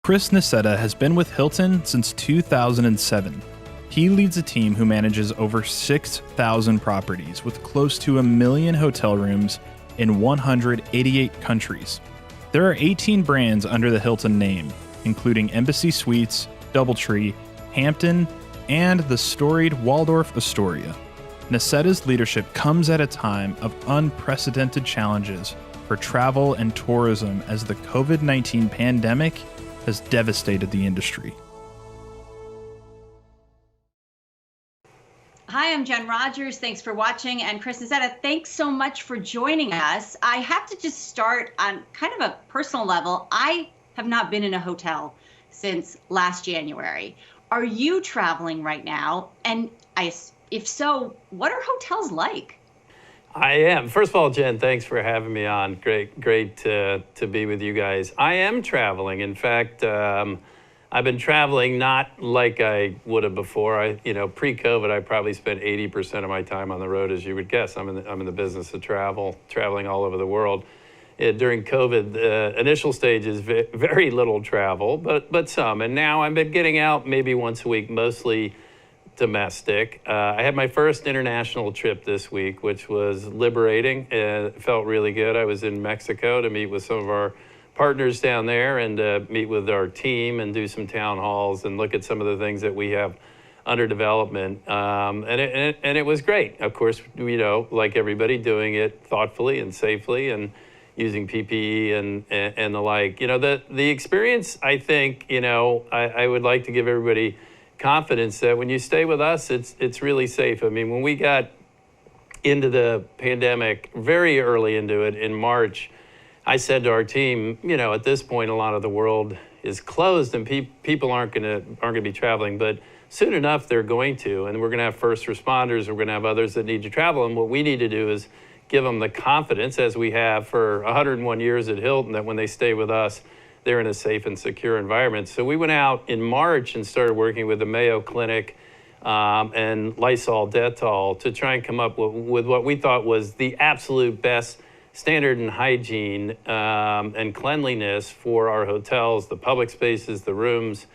Chris Nicetta has been with Hilton since 2007. He leads a team who manages over 6,000 properties with close to 1 million hotel rooms in 188 countries. There are 18 brands under the Hilton name, including Embassy Suites, DoubleTree, Hampton, and the storied Waldorf Astoria. Nicetta's leadership comes at a time of unprecedented challenges for travel and tourism as the COVID-19 pandemic has devastated the industry. Hi, I'm Jen Rogers. Thanks for watching. And Chris Nicetta, thanks so much for joining us. I have to just start on kind of a personal level. I have not been in a hotel since last January. Are you traveling right now? And if so, what are hotels like? I am. First of all, Jen, thanks for having me on. Great to be with you guys. I am traveling. In fact, I've been traveling not like I would have before. Pre-COVID, I probably spent 80% of my time on the road, as you would guess. I'm in the business of traveling all over the world. During COVID, the initial stages, very little travel, but some. And now I've been getting out maybe once a week, mostly domestic. I had my first international trip this week, which was liberating. It felt really good. I was in Mexico to meet with some of our partners down there and meet with our team and do some town halls and look at some of the things that we have under development. And it was great. Of course, like everybody, doing it thoughtfully and safely and using PPE and the like. The experience, I think, I would like to give everybody confidence that when you stay with us, it's really safe. I mean, when we got into the pandemic, very early into it in March, I said to our team, at this point, a lot of the world is closed and people aren't going to be traveling, but soon enough they're going to, and we're going to have first responders, we're going to have others that need to travel, and what we need to do is give them the confidence, as we have for 101 years at Hilton, that when they stay with us, they're in a safe and secure environment. So we went out in March and started working with the Mayo Clinic and Lysol Dettol to try and come up with what we thought was the absolute best standard in hygiene and cleanliness for our hotels, the public spaces, the rooms,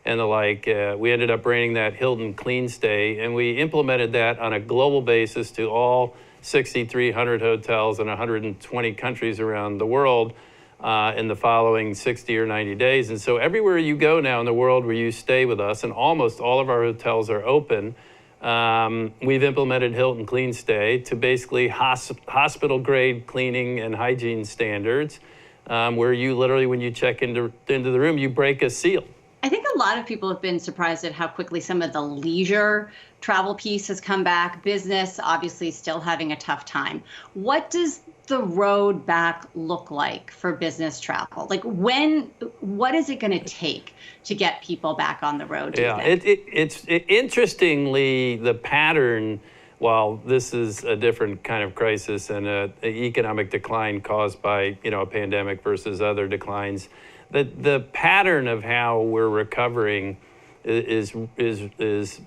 and the like. We ended up bringing that Hilton Clean Stay, and we implemented that on a global basis to all 6,300 hotels in 120 countries around the world in the following 60 or 90 days. And so everywhere you go now in the world where you stay with us, and almost all of our hotels are open, we've implemented Hilton Clean Stay to basically hospital-grade cleaning and hygiene standards, where you literally, when you check into the room, you break a seal. I think a lot of people have been surprised at how quickly some of the leisure travel piece has come back. Business, obviously, still having a tough time. What does the road back look like for business travel? Like what is it going to take to get people back on the road? It's interestingly, the pattern, while this is a different kind of crisis and an economic decline caused by a pandemic versus other declines, the pattern of how we're recovering is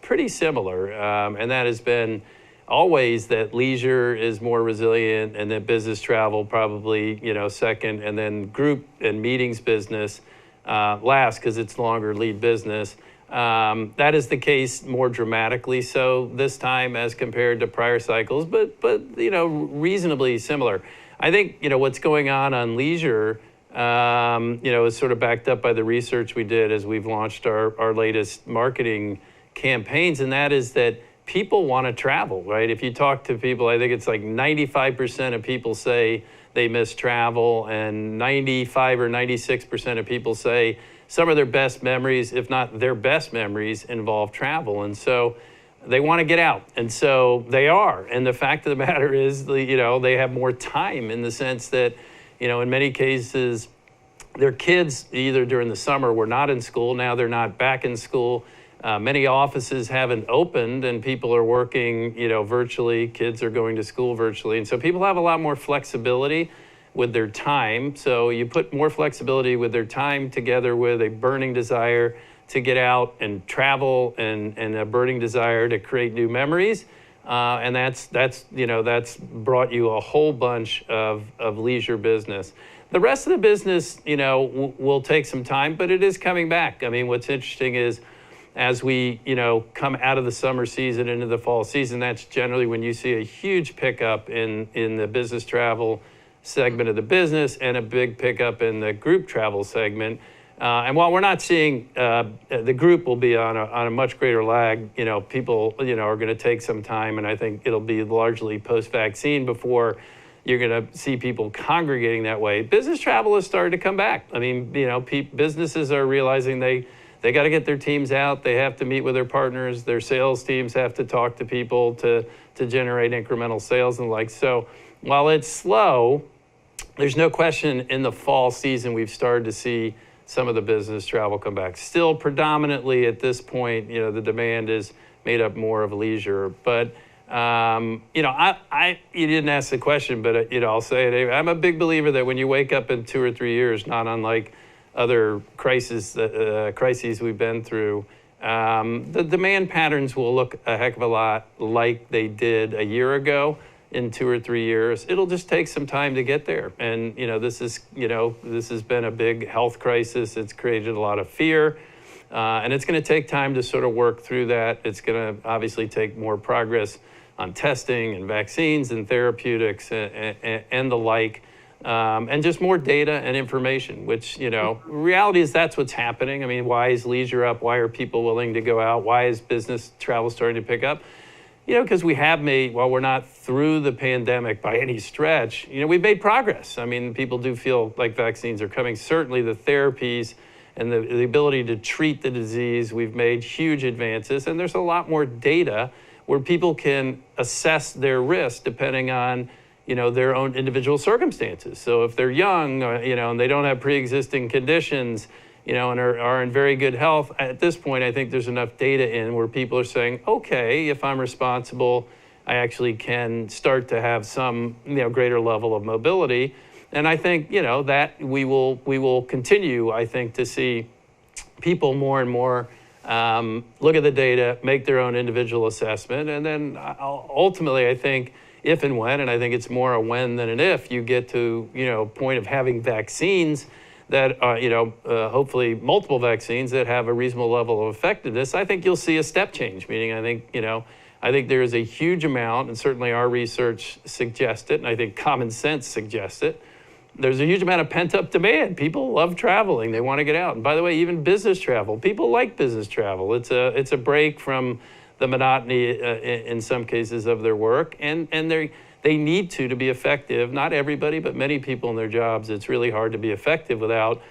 pretty similar, and that has been always that leisure is more resilient, and that business travel probably second, and then group and meetings business last because it's longer lead business. That is the case more dramatically so this time as compared to prior cycles, but reasonably similar. I think what's going on leisure is sort of backed up by the research we did as we've launched our latest marketing campaigns, and that is that people want to travel, right? If you talk to people, I think it's like 95% of people say they miss travel, and 95 or 96% of people say some of their best memories, if not their best memories, involve travel. And so they want to get out, and so they are. And the fact of the matter is, they have more time in the sense that, in many cases, their kids either during the summer were not in school, now they're not back in school. Many offices haven't opened and people are working, virtually. Kids are going to school virtually. And so people have a lot more flexibility with their time. So you put more flexibility with their time together with a burning desire to get out and travel and a burning desire to create new memories. And that's brought you a whole bunch of leisure business. The rest of the business, will take some time, but it is coming back. I mean, what's interesting is as we, come out of the summer season into the fall season, that's generally when you see a huge pickup in the business travel segment of the business and a big pickup in the group travel segment. And while we're not seeing the group will be on a much greater lag, people, are going to take some time, and I think it'll be largely post-vaccine before you're going to see people congregating that way. Business travel has started to come back. I mean, businesses are realizing they got to get their teams out. They have to meet with their partners. Their sales teams have to talk to people to generate incremental sales and the like. So while it's slow, there's no question in the fall season we've started to see some of the business travel come back. Still predominantly at this point, the demand is made up more of leisure. But, you didn't ask the question, but, I'll say it. I'm a big believer that when you wake up in 2 or 3 years, not unlike other crises we've been through, the demand patterns will look a heck of a lot like they did a year ago. In 2 or 3 years, it'll just take some time to get there. And this has been a big health crisis. It's created a lot of fear, and it's going to take time to sort of work through that. It's going to obviously take more progress on testing and vaccines and therapeutics and the like, and just more data and information. Which reality is that's what's happening. I mean, why is leisure up? Why are people willing to go out? Why is business travel starting to pick up? Because we have made, while we're not through the pandemic by any stretch, we've made progress. I mean, people do feel like vaccines are coming. Certainly the therapies and the ability to treat the disease, we've made huge advances. And there's a lot more data where people can assess their risk depending on, their own individual circumstances. So if they're young, and they don't have pre-existing conditions, and are in very good health, at this point, I think there's enough data in where people are saying, okay, if I'm responsible, I actually can start to have some, greater level of mobility. And I think, that we will continue, I think, to see people more and more look at the data, make their own individual assessment. And then ultimately, I think, if and when, and I think it's more a when than an if, you get to, point of having vaccines that hopefully multiple vaccines that have a reasonable level of effectiveness, I think you'll see a step change. Meaning, I think there is a huge amount, and certainly our research suggests it, and I think common sense suggests it. There's a huge amount of pent-up demand. People love traveling; they want to get out. And by the way, even business travel, people like business travel. It's a break from the monotony in some cases of their work, and they need to be effective. Not everybody, but many people in their jobs, it's really hard to be effective without,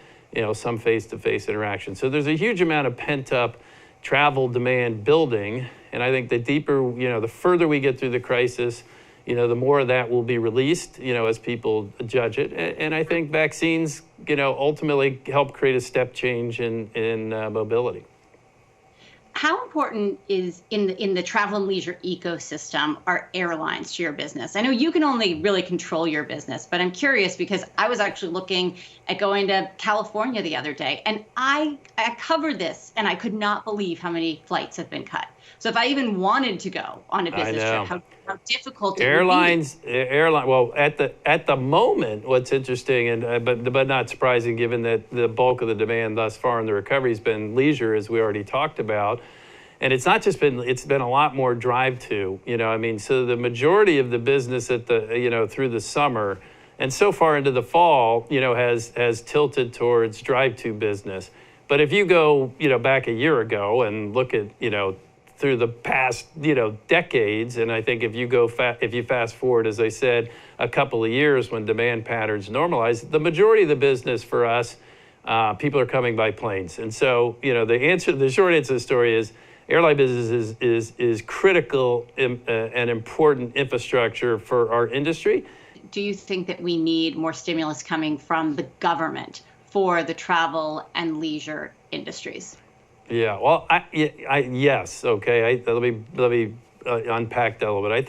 some face-to-face interaction. So there's a huge amount of pent-up travel demand building. And I think the deeper, the further we get through the crisis, the more of that will be released, as people judge it. And I think vaccines, ultimately help create a step change in mobility. How important is in the travel and leisure ecosystem are airlines to your business? I know you can only really control your business, but I'm curious because I was actually looking at going to California the other day, and I covered this, and I could not believe how many flights have been cut. So if I even wanted to go on a business trip, how difficult it would be. Well, at the moment, what's interesting, and but not surprising, given that the bulk of the demand thus far in the recovery has been leisure, as we already talked about. And it's not just been, it's been a lot more drive to, so the majority of the business at the, through the summer and so far into the fall, has tilted towards drive to business. But if you go, back a year ago and look at, through the past, decades, and I think if you fast forward, as I said, a couple of years when demand patterns normalize, the majority of the business for us, people are coming by planes. And so, the short answer to the story is, airline business is critical and important infrastructure for our industry. Do you think that we need more stimulus coming from the government for the travel and leisure industries? Yeah, well, yes. Okay, let me unpack that a little bit. I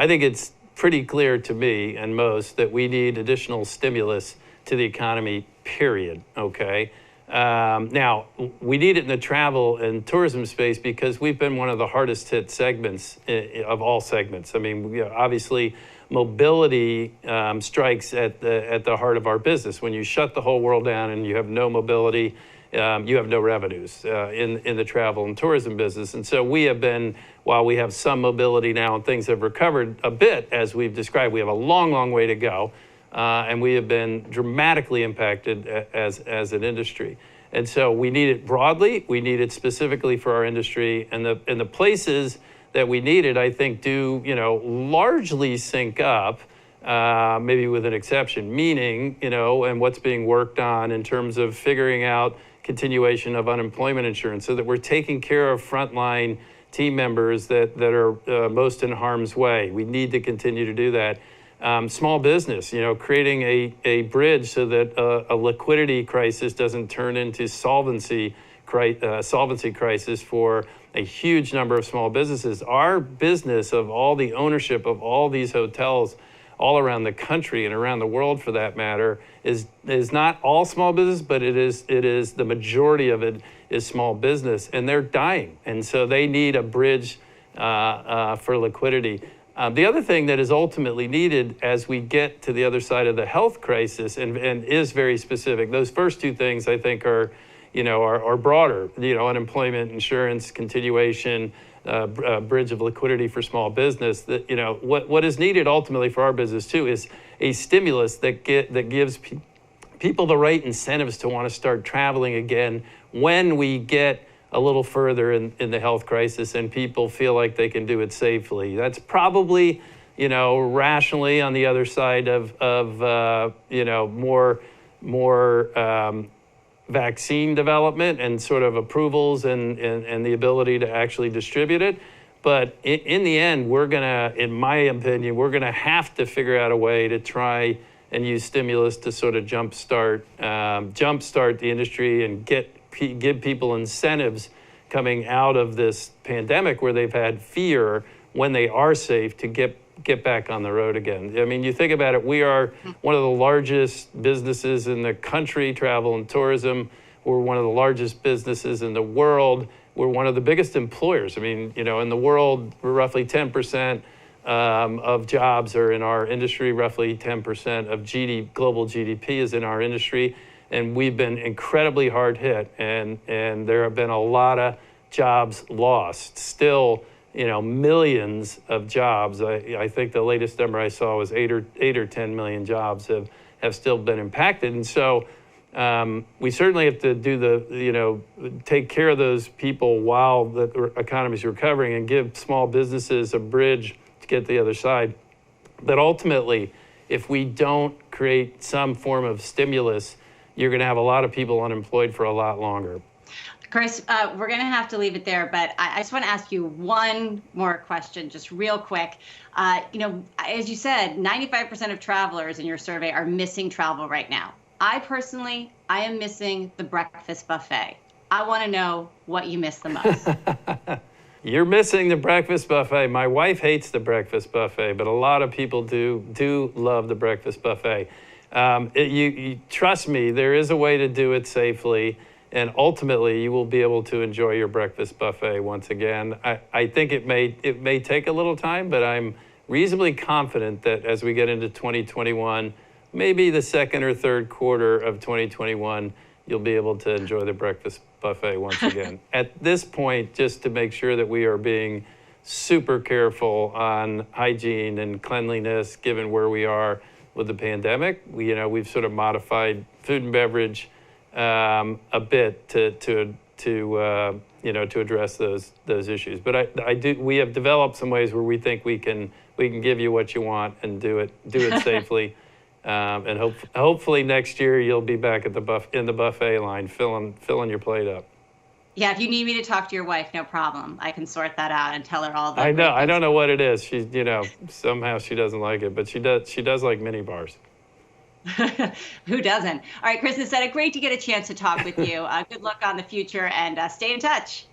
think it's pretty clear to me and most that we need additional stimulus to the economy. Period. Okay. Now, we need it in the travel and tourism space because we've been one of the hardest hit segments of all segments. I mean, obviously, mobility strikes at the heart of our business. When you shut the whole world down and you have no mobility, you have no revenues in the travel and tourism business. And so we have been, while we have some mobility now and things have recovered a bit, as we've described, we have a long, long way to go. And we have been dramatically impacted as an industry. And so we need it broadly, we need it specifically for our industry, and the places that we need it, I think, do largely sync up, maybe with an exception, meaning, and what's being worked on in terms of figuring out continuation of unemployment insurance so that we're taking care of frontline team members that are most in harm's way. We need to continue to do that. Small business, creating a bridge so that a liquidity crisis doesn't turn into solvency crisis for a huge number of small businesses. Our business of all the ownership of all these hotels all around the country and around the world, for that matter, is not all small business, but it is the majority of it is small business, and they're dying, and so they need a bridge for liquidity. The other thing that is ultimately needed as we get to the other side of the health crisis, and is very specific, those first two things I think are broader, unemployment insurance, continuation, bridge of liquidity for small business. That what is needed ultimately for our business too is a stimulus that gives people the right incentives to want to start traveling again when we get a little further in the health crisis and people feel like they can do it safely. That's probably rationally on the other side of more vaccine development and sort of approvals and the ability to actually distribute it. But in the end, in my opinion, we're gonna have to figure out a way to try and use stimulus to sort of jumpstart the industry and give people incentives coming out of this pandemic where they've had fear when they are safe to get back on the road again. I mean, you think about it, we are one of the largest businesses in the country, travel and tourism. We're one of the largest businesses in the world. We're one of the biggest employers. I mean, in the world, we're roughly 10% of jobs are in our industry, roughly 10% of global GDP is in our industry. And we've been incredibly hard hit, and there have been a lot of jobs lost. Still, millions of jobs. I think the latest number I saw was 8 or 10 million jobs have still been impacted. And so we certainly have to take care of those people while the economy is recovering and give small businesses a bridge to get to the other side. But ultimately, if we don't create some form of stimulus, you're going to have a lot of people unemployed for a lot longer. Chris, we're going to have to leave it there, but I just want to ask you one more question, just real quick. As you said, 95% of travelers in your survey are missing travel right now. I am missing the breakfast buffet. I want to know what you miss the most. You're missing the breakfast buffet. My wife hates the breakfast buffet, but a lot of people do love the breakfast buffet. You trust me, there is a way to do it safely, and ultimately you will be able to enjoy your breakfast buffet once again. I think it may take a little time, but I'm reasonably confident that as we get into 2021, maybe the second or third quarter of 2021, you'll be able to enjoy the breakfast buffet once again. At this point, just to make sure that we are being super careful on hygiene and cleanliness, given where we are with the pandemic, we've sort of modified food and beverage a bit to address those issues. But we have developed some ways where we think we can give you what you want and do it safely. And hopefully next year you'll be back at in the buffet line, filling your plate up. Yeah, if you need me to talk to your wife, no problem. I can sort that out and tell her all the. I know. I don't know what it is. She, somehow she doesn't like it, but she does like mini bars. Who doesn't? All right, Chris and Seta, great to get a chance to talk with you. Good luck on the future, and stay in touch.